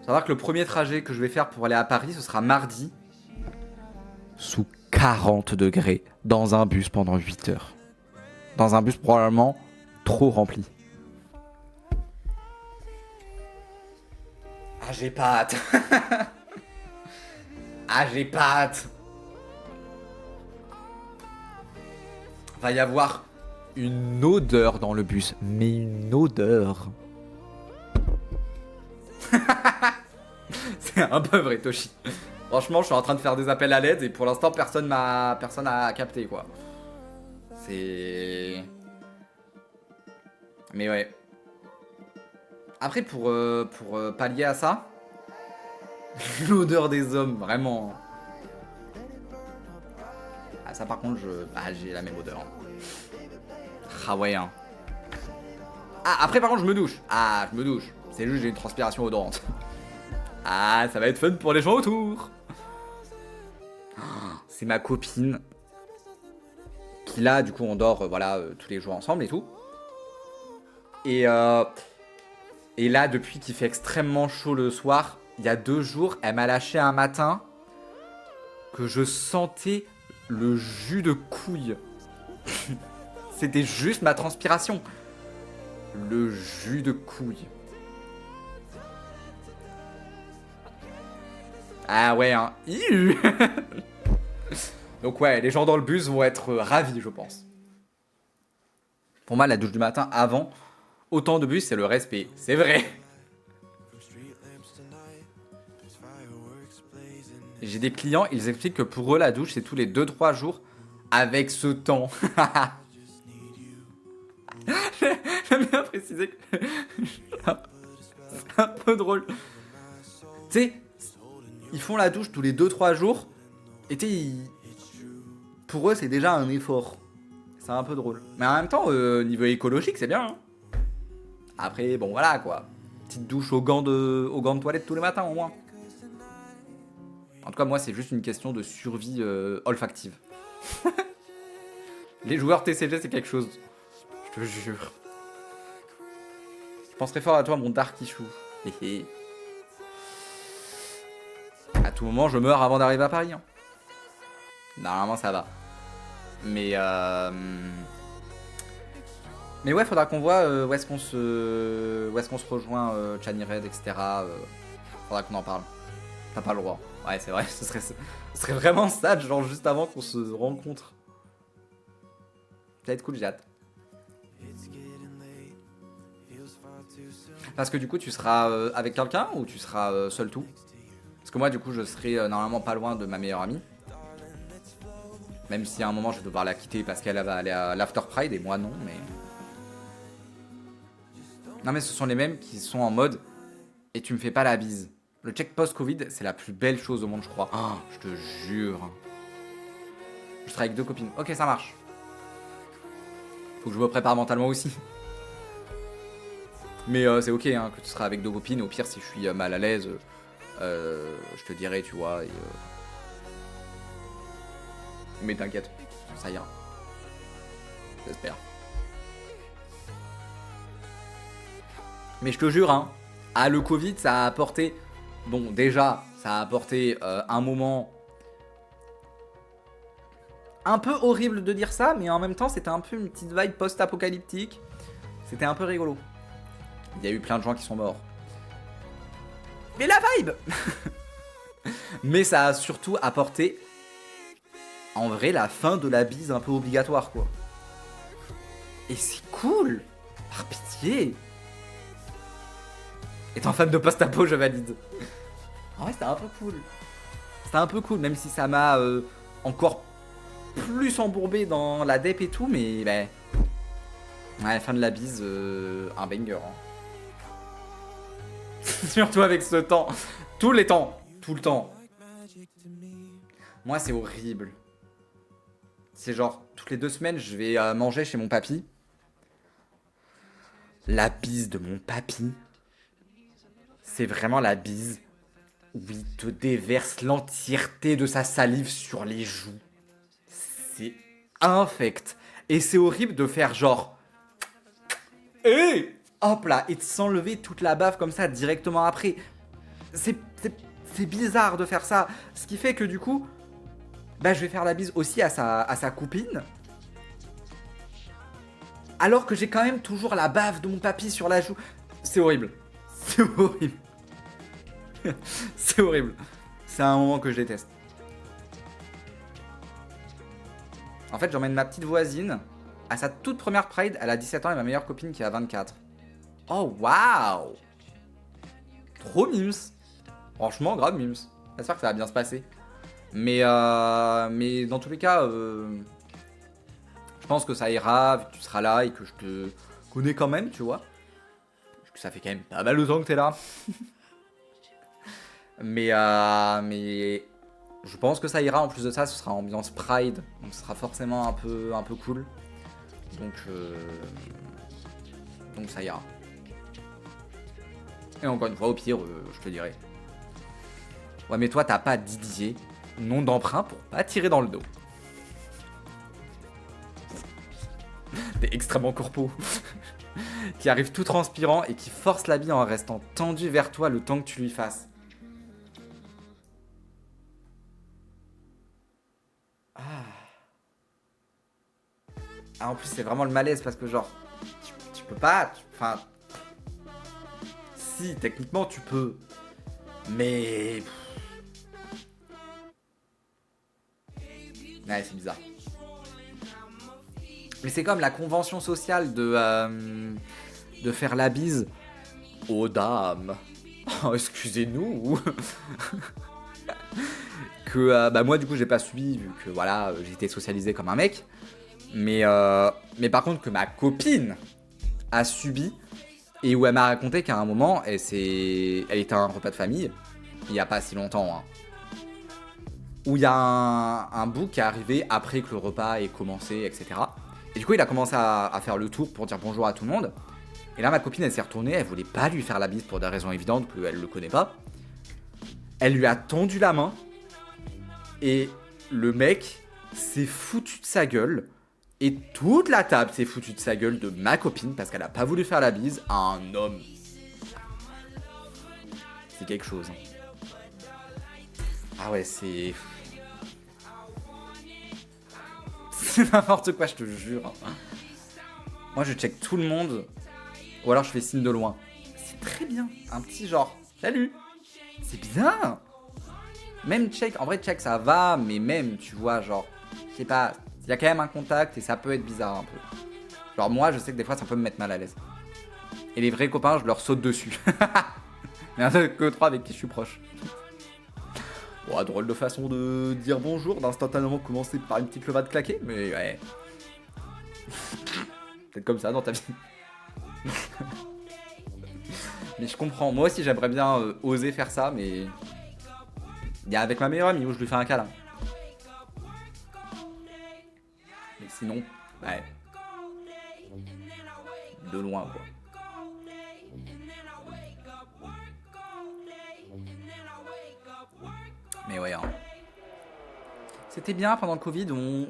Savoir que le premier trajet que je vais faire pour aller à Paris, ce sera mardi. Sous 40 degrés, dans un bus pendant 8 heures. Dans un bus probablement trop rempli. Ah, j'ai pas hâte. Ah, j'ai pas hâte. Va y avoir une odeur dans le bus. Mais une odeur. C'est un peu vrai, Toshi. Franchement, je suis en train de faire des appels à l'aide et pour l'instant, personne a capté, quoi. C'est... Mais ouais. Après, pour pallier à ça, l'odeur des hommes, vraiment. Ah, ça, par contre, j'ai la même odeur. Ah ouais, hein. Ah, après, par contre, je me douche. Ah, je me douche. C'est juste, j'ai une transpiration odorante. Ah, ça va être fun pour les gens autour. C'est ma copine. Qui là, du coup, on dort, tous les jours ensemble et tout. Et là, depuis qu'il fait extrêmement chaud le soir, il y a 2 jours, elle m'a lâché un matin que je sentais le jus de couille. C'était juste ma transpiration. Le jus de couille. Ah ouais, hein. Donc ouais, les gens dans le bus vont être ravis, je pense. Pour moi, la douche du matin avant, autant de bus, c'est le respect. C'est vrai. J'ai des clients, ils expliquent que pour eux, la douche, c'est tous les 2-3 jours avec ce temps. J'aime bien préciser que... c'est un peu drôle. Tu sais, ils font la douche tous les 2-3 jours. Et tu sais, pour eux, c'est déjà un effort. C'est un peu drôle. Mais en même temps, niveau écologique, c'est bien. Hein. Après, bon, voilà, quoi. Petite douche aux gants de toilette tous les matins, au moins. En tout cas, moi, c'est juste une question de survie olfactive. Les joueurs TCG, c'est quelque chose. Je te jure. Je penserai fort à toi, mon Dark Issue. À tout moment, je meurs avant d'arriver à Paris. Hein. Normalement, ça va. Mais ouais, faudra qu'on voit où est-ce qu'on se rejoint, Chani Red, etc. Faudra qu'on en parle. T'as pas le droit. Ouais, c'est vrai, ce serait vraiment sad, genre juste avant qu'on se rencontre. Ça va être cool, j'ai hâte. Parce que du coup, tu seras avec quelqu'un ou tu seras seul tout? Parce que moi, du coup, je serai normalement pas loin de ma meilleure amie. Même si à un moment, je vais devoir la quitter parce qu'elle va aller à l'After Pride et moi non, mais... Non, mais ce sont les mêmes qui sont en mode « Et tu me fais pas la bise ». Le check post-Covid, c'est la plus belle chose au monde, je crois. Oh, je te jure. Je serai avec 2 copines. Ok, ça marche. Faut que je me prépare mentalement aussi. Mais c'est ok hein, que tu seras avec 2 copines. Au pire, si je suis mal à l'aise, je te dirai, tu vois. Mais t'inquiète, ça ira. J'espère. Mais je te jure, hein, le Covid, ça a apporté... Bon, déjà, ça a apporté un moment... Un peu horrible de dire ça, mais en même temps, c'était un peu une petite vibe post-apocalyptique. C'était un peu rigolo. Il y a eu plein de gens qui sont morts. Mais la vibe Mais ça a surtout apporté... En vrai, la fin de la bise un peu obligatoire, quoi. Et c'est cool. Par pitié. Étant fan de post-apo, je valide. En vrai, c'était un peu cool. C'était un peu cool, même si ça m'a encore plus embourbé dans la dep et tout, mais bah... Ouais, fin de la bise, un banger. Hein. Surtout avec ce temps. Tous les temps. Tout le temps. Moi, c'est horrible. C'est genre, toutes les 2 semaines, je vais manger chez mon papy. La bise de mon papy, c'est vraiment la bise où il te déverse l'entièreté de sa salive sur les joues. C'est infect. Et c'est horrible de faire genre... hop là, et de s'enlever toute la bave comme ça directement après. c'est bizarre de faire ça. Ce qui fait que du coup, bah, je vais faire la bise aussi à sa copine. Alors que j'ai quand même toujours la bave de mon papy sur la joue. C'est horrible. C'est horrible. C'est horrible. C'est un moment que je déteste. En fait, j'emmène ma petite voisine à sa toute première Pride. Elle a 17 ans et ma meilleure copine qui a 24. Oh, waouh! Trop mimes. Franchement, grave mimes. J'espère que ça va bien se passer. Mais dans tous les cas, je pense que ça ira, vu que tu seras là et que je te connais quand même, tu vois. Parce que ça fait quand même pas mal de temps que t'es là. mais je pense que ça ira. En plus de ça, ce sera ambiance Pride. Donc ce sera forcément un peu cool. Donc ça ira. Et encore une fois, au pire, je te dirai. Ouais, mais toi, t'as pas Didier, nom d'emprunt pour pas tirer dans le dos. T'es extrêmement corpo. Qui arrive tout transpirant et qui force l'habit en restant tendu vers toi le temps que tu lui fasses. Ah, en plus, c'est vraiment le malaise parce que, genre, tu peux pas. Enfin. Si, techniquement, tu peux. Mais. Ouais, c'est bizarre. Mais c'est comme la convention sociale de faire la bise aux dames. Oh, excusez-nous. Que bah moi du coup j'ai pas subi vu que voilà j'étais socialisé comme un mec. Mais par contre que ma copine a subi et où elle m'a raconté qu'à un moment elle était à un repas de famille il y a pas si longtemps hein, où il y a un bouc qui est arrivé après que le repas ait commencé etc. Et du coup il a commencé à faire le tour pour dire bonjour à tout le monde. Et là ma copine elle s'est retournée, elle voulait pas lui faire la bise pour des raisons évidentes qu'elle le connaît pas. Elle lui a tendu la main. Et le mec s'est foutu de sa gueule. Et toute la table s'est foutue de sa gueule de ma copine parce qu'elle a pas voulu faire la bise à un homme. C'est quelque chose. Ah ouais, c'est... C'est n'importe quoi, je te jure. Moi, je check tout le monde. Ou alors je fais signe de loin. C'est très bien. Un petit genre, salut. C'est bien. Même check, en vrai check ça va, mais même tu vois genre, je sais pas, il y a quand même un contact et ça peut être bizarre un peu. Genre moi je sais que des fois ça peut me mettre mal à l'aise. Et les vrais copains je leur saute dessus. Il y en a que 3 avec qui je suis proche. Bon, drôle de façon de dire bonjour, d'instantanément commencer par une petite levade claquée, mais ouais. Peut-être comme ça dans ta vie. Mais je comprends, moi aussi j'aimerais bien oser faire ça, mais... Il y a avec ma meilleure amie où je lui fais un câlin. Mais sinon, ouais. De loin, quoi. Mais ouais, hein. C'était bien pendant le Covid, de 1,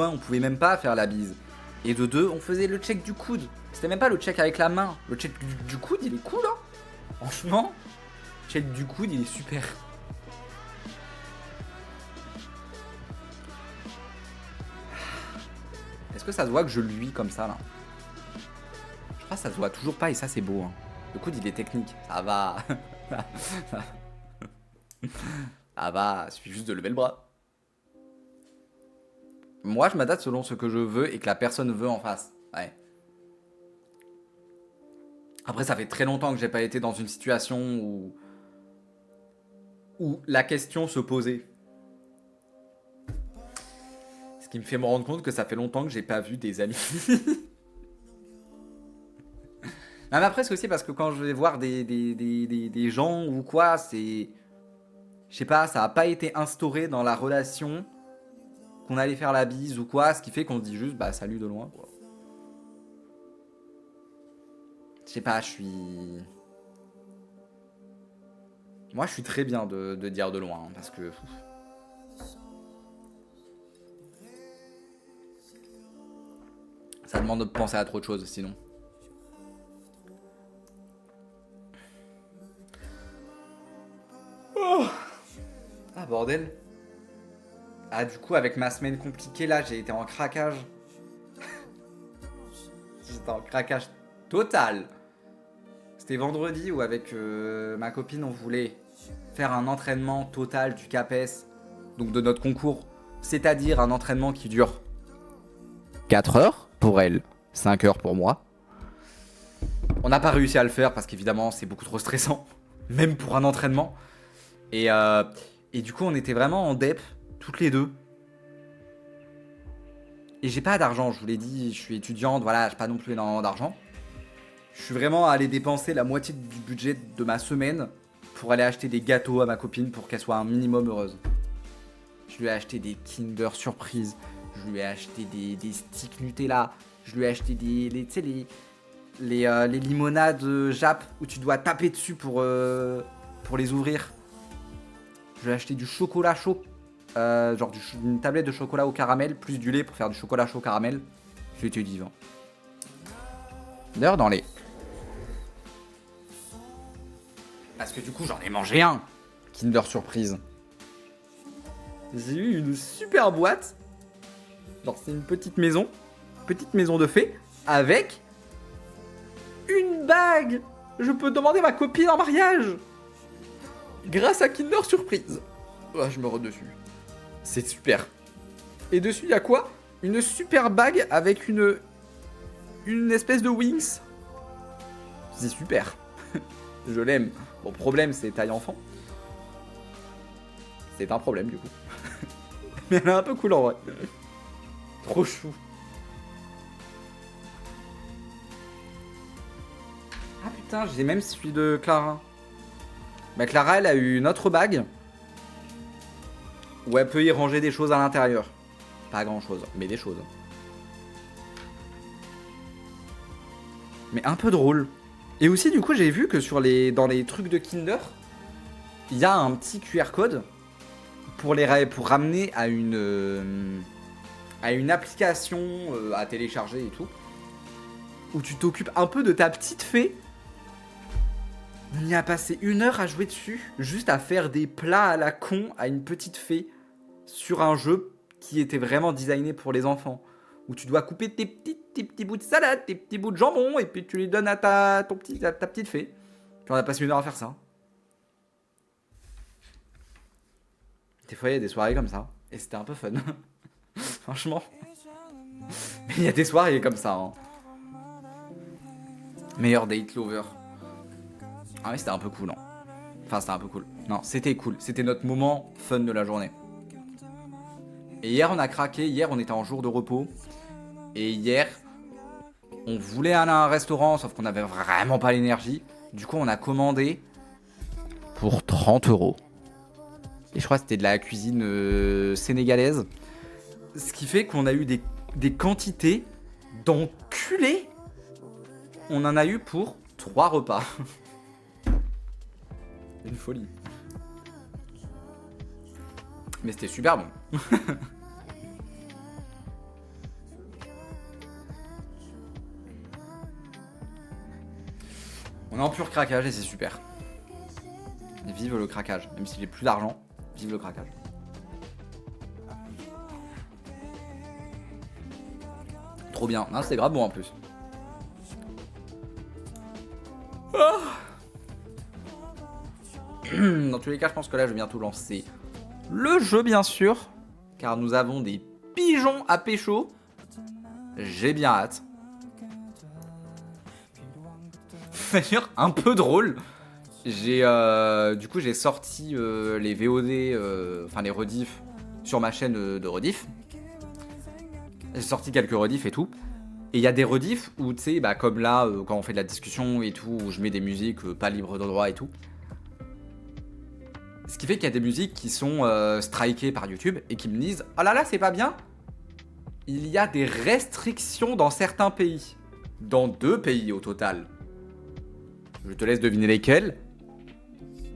on pouvait même pas faire la bise. Et de 2, on faisait le check du coude. C'était même pas le check avec la main. Le check du coude, il est cool, hein. Franchement, le check du coude, il est super. Est-ce que ça se voit que je luis comme ça, là? Je crois que ça se voit toujours pas et ça, c'est beau, hein. Le coude, il est technique. Ça va. Ça va, il suffit juste de lever le bras. Moi, je m'adapte selon ce que je veux et que la personne veut en face. Ouais. Après, ça fait très longtemps que j'ai pas été dans une situation où la question se posait. Ce qui me fait me rendre compte que ça fait longtemps que j'ai pas vu des amis. Non, mais après, c'est aussi parce que quand je vais voir des gens ou quoi, c'est... Je sais pas, ça a pas été instauré dans la relation qu'on allait faire la bise ou quoi, ce qui fait qu'on se dit juste, bah, salut de loin, quoi. Je sais pas, je suis... Moi, je suis très bien de dire de loin, hein, parce que... Ça demande de penser à trop de choses, sinon. bordel. Ah, du coup, avec ma semaine compliquée, là, j'ai été en craquage. J'étais en craquage total. C'était vendredi où, avec ma copine, on voulait faire un entraînement total du CAPES, donc de notre concours. C'est-à-dire un entraînement qui dure 4 heures pour elle, 5 heures pour moi. On n'a pas réussi à le faire parce qu'évidemment, c'est beaucoup trop stressant, même pour un entraînement. Et du coup, on était vraiment en dep, toutes les deux. Et j'ai pas d'argent, je vous l'ai dit, je suis étudiante, voilà, j'ai pas non plus énormément d'argent. Je suis vraiment allé dépenser la moitié du budget de ma semaine pour aller acheter des gâteaux à ma copine pour qu'elle soit un minimum heureuse. Je lui ai acheté des Kinder Surprise, je lui ai acheté des sticks Nutella, je lui ai acheté les limonades Jap où tu dois taper dessus pour les ouvrir. Je lui ai acheté du chocolat chaud, genre une tablette de chocolat au caramel, plus du lait pour faire du chocolat chaud caramel. C'était divin. D'ailleurs, dans les... Parce que du coup, j'en ai mangé un, Kinder Surprise. J'ai eu une super boîte. Genre, c'est une petite maison de fées, avec une bague. Je peux demander ma copine en mariage. Grâce à Kinder Surprise. Oh, je me rends dessus. C'est super. Et dessus, il y a quoi? Une super bague avec une espèce de wings. C'est super. Je l'aime. Bon, problème, c'est taille enfant. C'est un problème, du coup. Mais elle est un peu cool, en vrai. Trop chou. Ah putain, j'ai même celui de Clara. Bah, Clara, elle a eu une autre bague où elle peut y ranger des choses à l'intérieur. Pas grand chose, mais des choses. Mais un peu drôle. Et aussi, du coup, j'ai vu que dans les trucs de Kinder, il y a un petit QR code pour ramener à une application à télécharger et tout, où tu t'occupes un peu de ta petite fée. On y a passé 1 heure à jouer dessus, juste à faire des plats à la con à une petite fée sur un jeu qui était vraiment designé pour les enfants, où tu dois couper tes petits bouts de salade, tes petits bouts de jambon, et puis tu les donnes à ta petite fée. Puis on a passé 1 heure à faire ça. Des fois, il y a des soirées comme ça, et c'était un peu fun. Franchement. Mais il y a des soirées comme ça. Hein. Meilleur date lover. Ah oui, c'était un peu cool. Hein. Enfin, c'était un peu cool. Non, c'était cool. C'était notre moment fun de la journée. Et hier, on a craqué. Hier, on était en jour de repos. Et hier, on voulait aller à un restaurant, sauf qu'on n'avait vraiment pas l'énergie. Du coup, on a commandé pour 30 €. Et je crois que c'était de la cuisine sénégalaise. Ce qui fait qu'on a eu des quantités d'enculés. On en a eu pour 3 repas. Une folie. Mais c'était super bon. On est en pur craquage et c'est super. Et vive le craquage. Même si j'ai plus d'argent, vive le craquage. Trop bien. Non, c'était grave bon en plus. Oh. Dans tous les cas, je pense que là, je vais bientôt lancer le jeu, bien sûr. Car nous avons des pigeons à pécho. J'ai bien hâte. D'ailleurs, un peu drôle. Du coup, j'ai sorti les VOD, enfin les rediffs, sur ma chaîne de rediff. J'ai sorti quelques rediffs et tout. Et il y a des rediffs où, tu sais, bah, comme là, quand on fait de la discussion et tout, où je mets des musiques pas libres de droit et tout. Ce qui fait qu'il y a des musiques qui sont strikées par YouTube et qui me disent « Oh là là, c'est pas bien !» Il y a des restrictions dans certains pays. Dans 2 pays au total. Je te laisse deviner lesquels.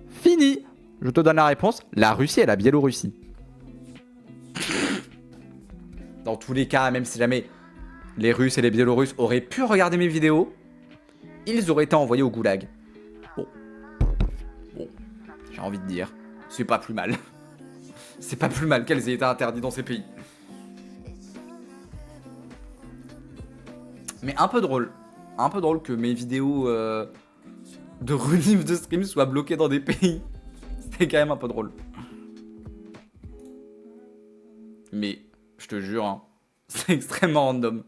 Fini. Je te donne la réponse. La Russie et la Biélorussie. Dans tous les cas, même si jamais les Russes et les Biélorusses auraient pu regarder mes vidéos, ils auraient été envoyés au goulag. Bon, j'ai envie de dire, c'est pas plus mal. C'est pas plus mal qu'elles aient été interdites dans ces pays. Mais un peu drôle. Un peu drôle que mes vidéos de rediff de stream soient bloquées dans des pays. C'était quand même un peu drôle. Mais, je te jure, hein, c'est extrêmement random.